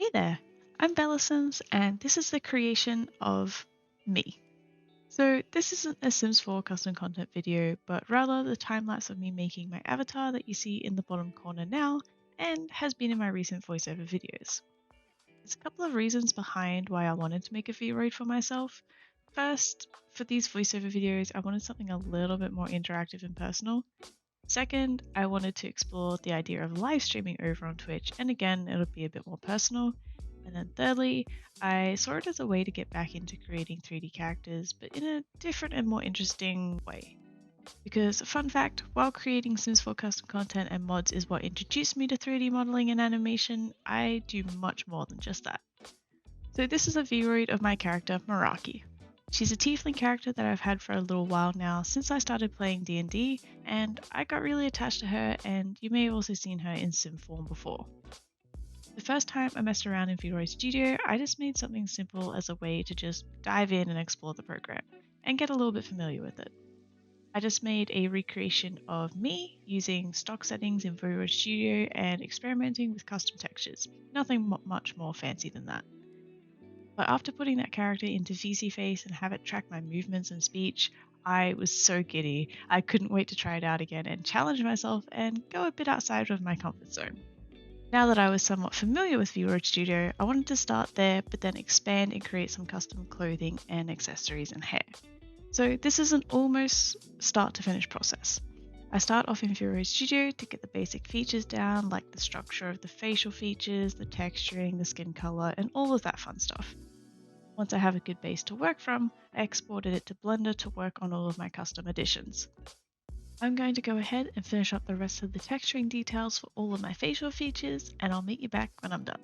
Hey there, I'm Bellisons, and this is the creation of me. So this isn't a Sims 4 custom content video, but rather the time lapse of me making my avatar that you see in the bottom corner now, and has been in my recent voiceover videos. There's a couple of reasons behind why I wanted to make a Vroid for myself. First, for these voiceover videos, I wanted something a little bit more interactive and personal. Second, I wanted to explore the idea of live streaming over on Twitch, and again, it'll be a bit more personal. And then thirdly, I saw it as a way to get back into creating 3D characters, but in a different and more interesting way. Because, fun fact, while creating Sims 4 custom content and mods is what introduced me to 3D modeling and animation, I do much more than just that. So this is a Vroid of my character, Meraki. She's a tiefling character that I've had for a little while now since I started playing D&D, and I got really attached to her, and you may have also seen her in sim form before. The first time I messed around in Vroid Studio, I just made something simple as a way to just dive in and explore the program, and get a little bit familiar with it. I just made a recreation of me using stock settings in Vroid Studio and experimenting with custom textures. Nothing much more fancy than that. But after putting that character into VC Face and have it track my movements and speech, I was so giddy. I couldn't wait to try it out again and challenge myself and go a bit outside of my comfort zone. Now that I was somewhat familiar with Vroid Studio, I wanted to start there but then expand and create some custom clothing and accessories and hair. So this is an almost start to finish process. I start off in Vroid Studio to get the basic features down, like the structure of the facial features, the texturing, the skin color, and all of that fun stuff. Once I have a good base to work from, I exported it to Blender to work on all of my custom additions. I'm going to go ahead and finish up the rest of the texturing details for all of my facial features, and I'll meet you back when I'm done.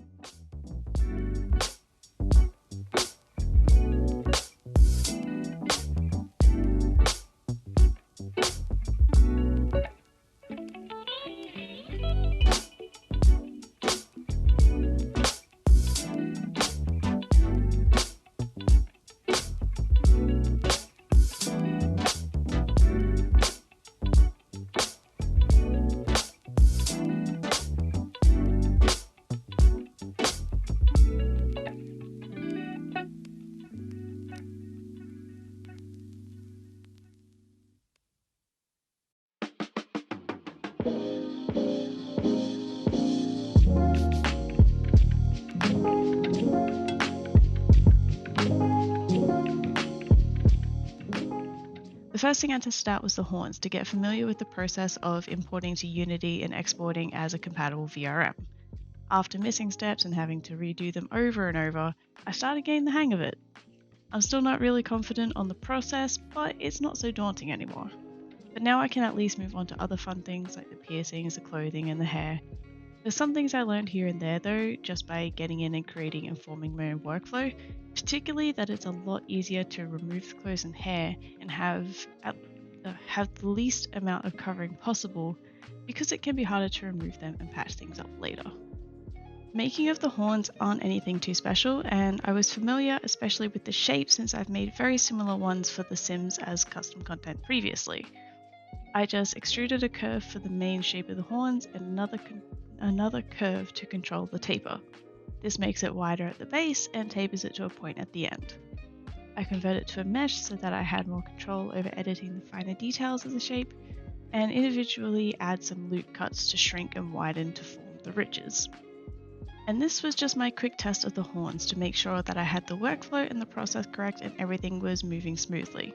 The first thing I tested out was the horns to get familiar with the process of importing to Unity and exporting as a compatible VRM. After missing steps and having to redo them over and over, I started getting the hang of it. I'm still not really confident on the process, but it's not so daunting anymore. But now I can at least move on to other fun things like the piercings, the clothing, and the hair. There's some things I learned here and there though, just by getting in and creating and forming my own workflow, particularly that it's a lot easier to remove the clothes and hair and have the least amount of covering possible, because it can be harder to remove them and patch things up later. Making of the horns aren't anything too special, and I was familiar especially with the shape since I've made very similar ones for The Sims as custom content previously. I just extruded a curve for the main shape of the horns and another curve to control the taper. This makes it wider at the base and tapers it to a point at the end. I converted it to a mesh so that I had more control over editing the finer details of the shape, and individually add some loop cuts to shrink and widen to form the ridges. And this was just my quick test of the horns to make sure that I had the workflow and the process correct and everything was moving smoothly.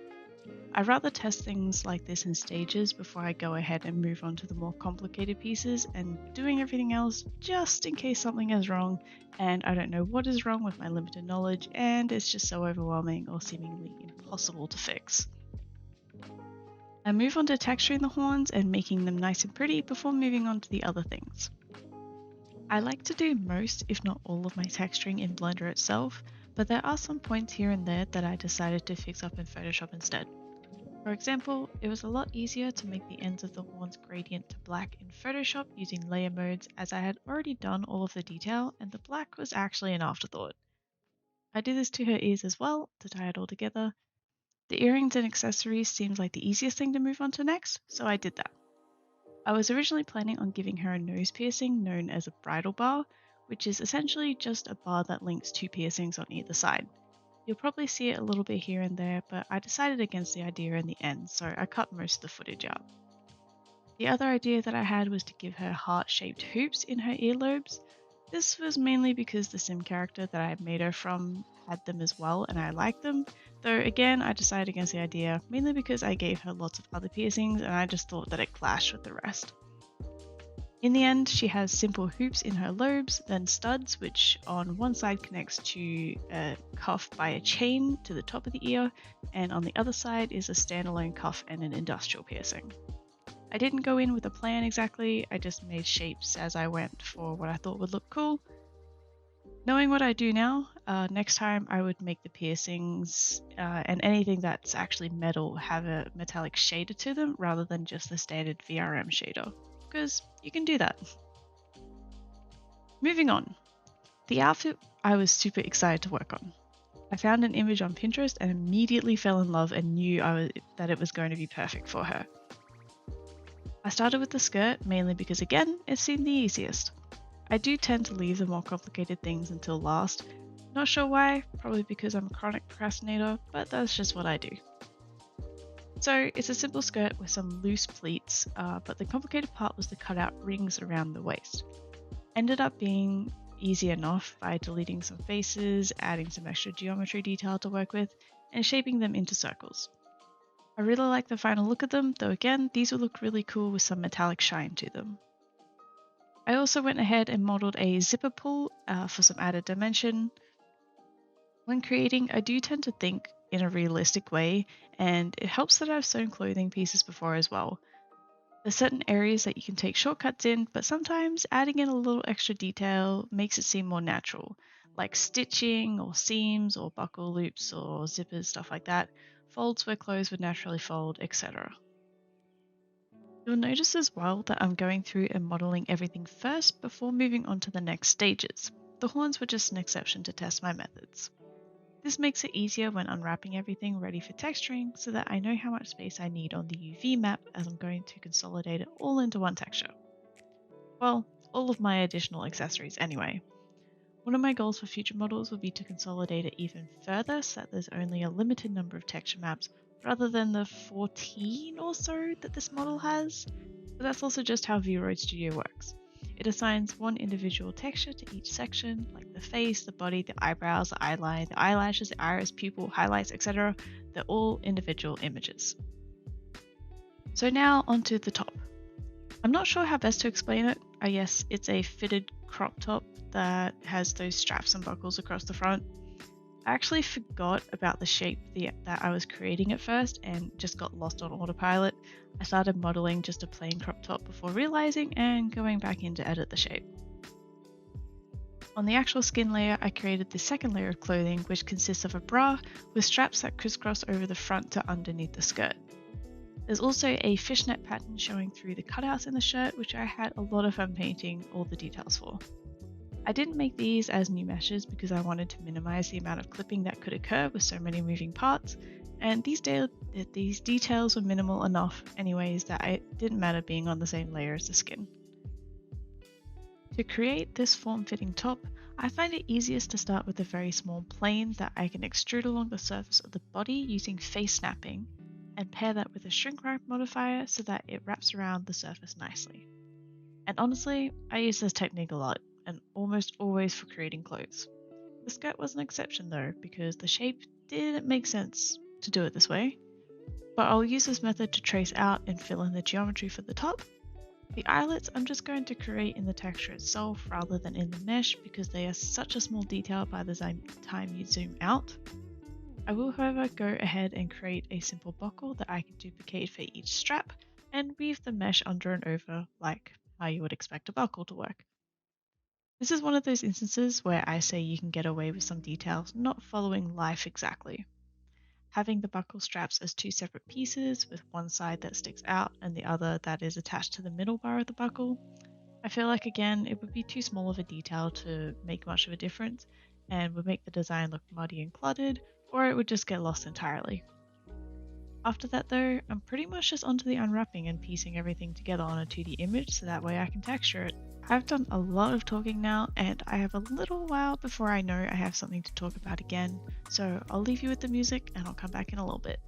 I'd rather test things like this in stages before I go ahead and move on to the more complicated pieces and doing everything else just in case something is wrong and I don't know what is wrong with my limited knowledge and it's just so overwhelming or seemingly impossible to fix. I move on to texturing the horns and making them nice and pretty before moving on to the other things. I like to do most, if not all, of my texturing in Blender itself, but there are some points here and there that I decided to fix up in Photoshop instead. For example, it was a lot easier to make the ends of the horns gradient to black in Photoshop using layer modes, as I had already done all of the detail and the black was actually an afterthought. I did this to her ears as well to tie it all together. The earrings and accessories seemed like the easiest thing to move on to next, so I did that. I was originally planning on giving her a nose piercing known as a bridle bar, which is essentially just a bar that links two piercings on either side. You'll probably see it a little bit here and there, but I decided against the idea in the end, so I cut most of the footage out. The other idea that I had was to give her heart-shaped hoops in her earlobes. This was mainly because the sim character that I had made her from had them as well and I liked them, though again I decided against the idea mainly because I gave her lots of other piercings and I just thought that it clashed with the rest. In the end, she has simple hoops in her lobes, then studs, which on one side connects to a cuff by a chain to the top of the ear, and on the other side is a standalone cuff and an industrial piercing. I didn't go in with a plan exactly, I just made shapes as I went for what I thought would look cool. Knowing what I do now, next time I would make the piercings and anything that's actually metal have a metallic shader to them rather than just the standard VRM shader, because you can do that. Moving on, the outfit I was super excited to work on. I found an image on Pinterest and immediately fell in love and knew that it was going to be perfect for her. I started with the skirt mainly because again, it seemed the easiest. I do tend to leave the more complicated things until last. Not sure why, probably because I'm a chronic procrastinator, but that's just what I do. So it's a simple skirt with some loose pleats, but the complicated part was to cut out rings around the waist. Ended up being easy enough by deleting some faces, adding some extra geometry detail to work with, and shaping them into circles. I really like the final look of them, though again, these will look really cool with some metallic shine to them. I also went ahead and modeled a zipper pull for some added dimension. When creating, I do tend to think in a realistic way, and it helps that I've sewn clothing pieces before as well. There's certain areas that you can take shortcuts in, but sometimes adding in a little extra detail makes it seem more natural, like stitching or seams or buckle loops or zippers, stuff like that, folds where clothes would naturally fold, etc. You'll notice as well that I'm going through and modeling everything first before moving on to the next stages. The horns were just an exception to test my methods. This makes it easier when unwrapping everything ready for texturing so that I know how much space I need on the UV map as I'm going to consolidate it all into one texture. Well, all of my additional accessories anyway. One of my goals for future models will be to consolidate it even further so that there's only a limited number of texture maps rather than the 14 or so that this model has. But that's also just how Vroid Studio works. It assigns one individual texture to each section, like the face, the body, the eyebrows, the eyeline, the eyelashes, the iris, pupil, highlights, etc. They're all individual images. So now onto the top. I'm not sure how best to explain it. I guess it's a fitted crop top that has those straps and buckles across the front. I actually forgot about the shape that I was creating at first and just got lost on autopilot. I started modeling just a plain crop top before realizing and going back in to edit the shape. On the actual skin layer, I created the second layer of clothing, which consists of a bra with straps that crisscross over the front to underneath the skirt. There's also a fishnet pattern showing through the cutouts in the shirt, which I had a lot of fun painting all the details for. I didn't make these as new meshes because I wanted to minimize the amount of clipping that could occur with so many moving parts, and these details were minimal enough anyways that it didn't matter being on the same layer as the skin. To create this form-fitting top, I find it easiest to start with a very small plane that I can extrude along the surface of the body using face snapping, and pair that with a shrink wrap modifier so that it wraps around the surface nicely. And honestly, I use this technique a lot, and almost always for creating clothes. The skirt was an exception though, because the shape didn't make sense to do it this way, but I'll use this method to trace out and fill in the geometry for the top. The eyelets I'm just going to create in the texture itself rather than in the mesh because they are such a small detail by the time you zoom out. I will however go ahead and create a simple buckle that I can duplicate for each strap and weave the mesh under and over like how you would expect a buckle to work. This is one of those instances where I say you can get away with some details not following life exactly. Having the buckle straps as two separate pieces with one side that sticks out and the other that is attached to the middle bar of the buckle, I feel like again it would be too small of a detail to make much of a difference and would make the design look muddy and cluttered, or it would just get lost entirely. After that though, I'm pretty much just onto the unwrapping and piecing everything together on a 2D image so that way I can texture it. I've done a lot of talking now and I have a little while before I know I have something to talk about again, so I'll leave you with the music and I'll come back in a little bit.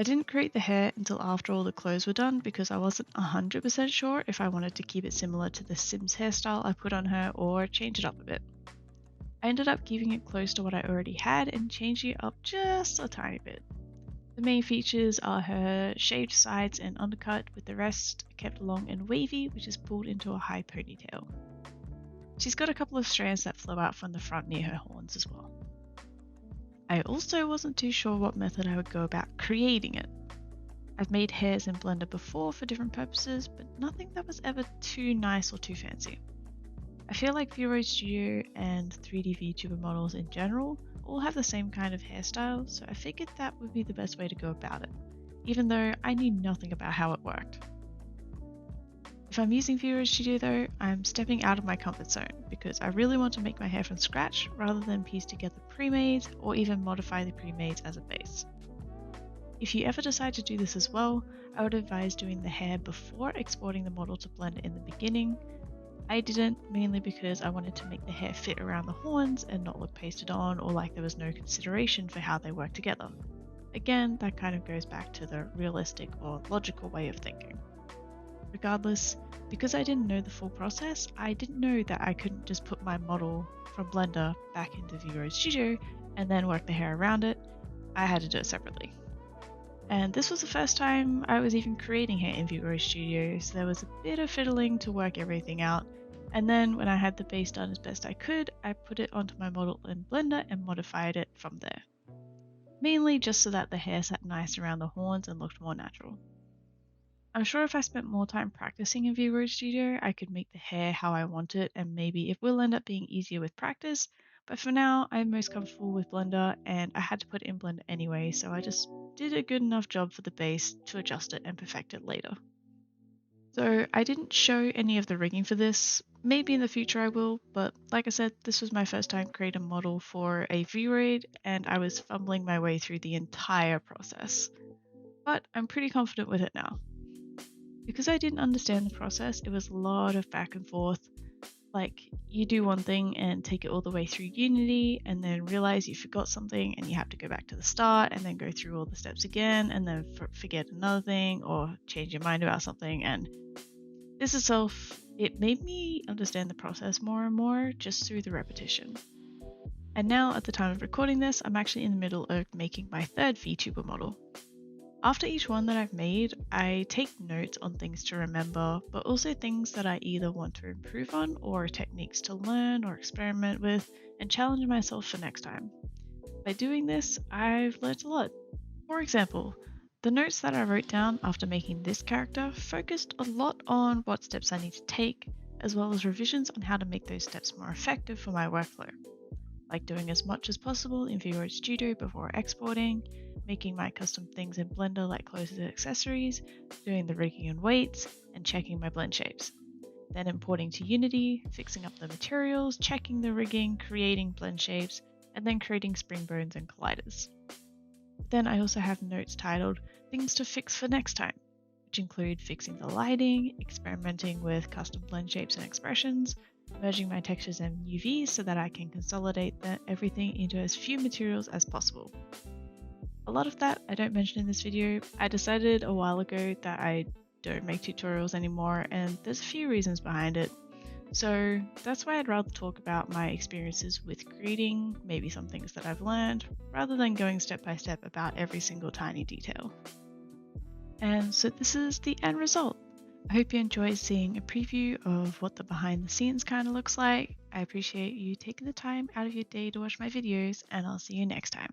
I didn't create the hair until after all the clothes were done because I wasn't 100% sure if I wanted to keep it similar to the Sims hairstyle I put on her or change it up a bit. I ended up keeping it close to what I already had and changing it up just a tiny bit. The main features are her shaved sides and undercut, with the rest kept long and wavy, which is pulled into a high ponytail. She's got a couple of strands that flow out from the front near her horns as well. I also wasn't too sure what method I would go about creating it. I've made hairs in Blender before for different purposes, but nothing that was ever too nice or too fancy. I feel like Vroid Studio and 3D VTuber models in general all have the same kind of hairstyle, so I figured that would be the best way to go about it, even though I knew nothing about how it worked. If I'm using Vroid Studio though, I'm stepping out of my comfort zone because I really want to make my hair from scratch rather than piece together pre-mades or even modify the pre-mades as a base. If you ever decide to do this as well, I would advise doing the hair before exporting the model to Blender in the beginning. I didn't, mainly because I wanted to make the hair fit around the horns and not look pasted on or like there was no consideration for how they work together. Again, that kind of goes back to the realistic or logical way of thinking. Regardless, because I didn't know the full process, I didn't know that I couldn't just put my model from Blender back into Vroid Studio and then work the hair around it. I had to do it separately. And this was the first time I was even creating hair in Vroid Studio, so there was a bit of fiddling to work everything out. And then when I had the base done as best I could, I put it onto my model in Blender and modified it from there. Mainly just so that the hair sat nice around the horns and looked more natural. I'm sure if I spent more time practicing in Vroid Studio, I could make the hair how I want it, and maybe it will end up being easier with practice, but for now I'm most comfortable with Blender and I had to put it in Blender anyway, so I just did a good enough job for the base to adjust it and perfect it later. So I didn't show any of the rigging for this. Maybe in the future I will, but like I said, this was my first time creating a model for a Vroid and I was fumbling my way through the entire process. But I'm pretty confident with it now. Because I didn't understand the process, it was a lot of back and forth. Like, you do one thing and take it all the way through Unity and then realize you forgot something and you have to go back to the start and then go through all the steps again and then forget another thing or change your mind about something. And this itself, it made me understand the process more and more just through the repetition. And now at the time of recording this, I'm actually in the middle of making my third VTuber model. After each one that I've made, I take notes on things to remember, but also things that I either want to improve on or techniques to learn or experiment with and challenge myself for next time. By doing this, I've learned a lot. For example, the notes that I wrote down after making this character focused a lot on what steps I need to take, as well as revisions on how to make those steps more effective for my workflow. Like doing as much as possible in Vroid Studio before exporting, making my custom things in Blender like clothes and accessories, doing the rigging and weights, and checking my blend shapes. Then importing to Unity, fixing up the materials, checking the rigging, creating blend shapes, and then creating spring bones and colliders. Then I also have notes titled Things to Fix for Next Time, which include fixing the lighting, experimenting with custom blend shapes and expressions, merging my textures and UVs so that I can consolidate everything into as few materials as possible. A lot of that I don't mention in this video. I decided a while ago that I don't make tutorials anymore and there's a few reasons behind it. So that's why I'd rather talk about my experiences with creating, maybe some things that I've learned, rather than going step by step about every single tiny detail. And so this is the end result. I hope you enjoyed seeing a preview of what the behind the scenes kind of looks like. I appreciate you taking the time out of your day to watch my videos, and I'll see you next time.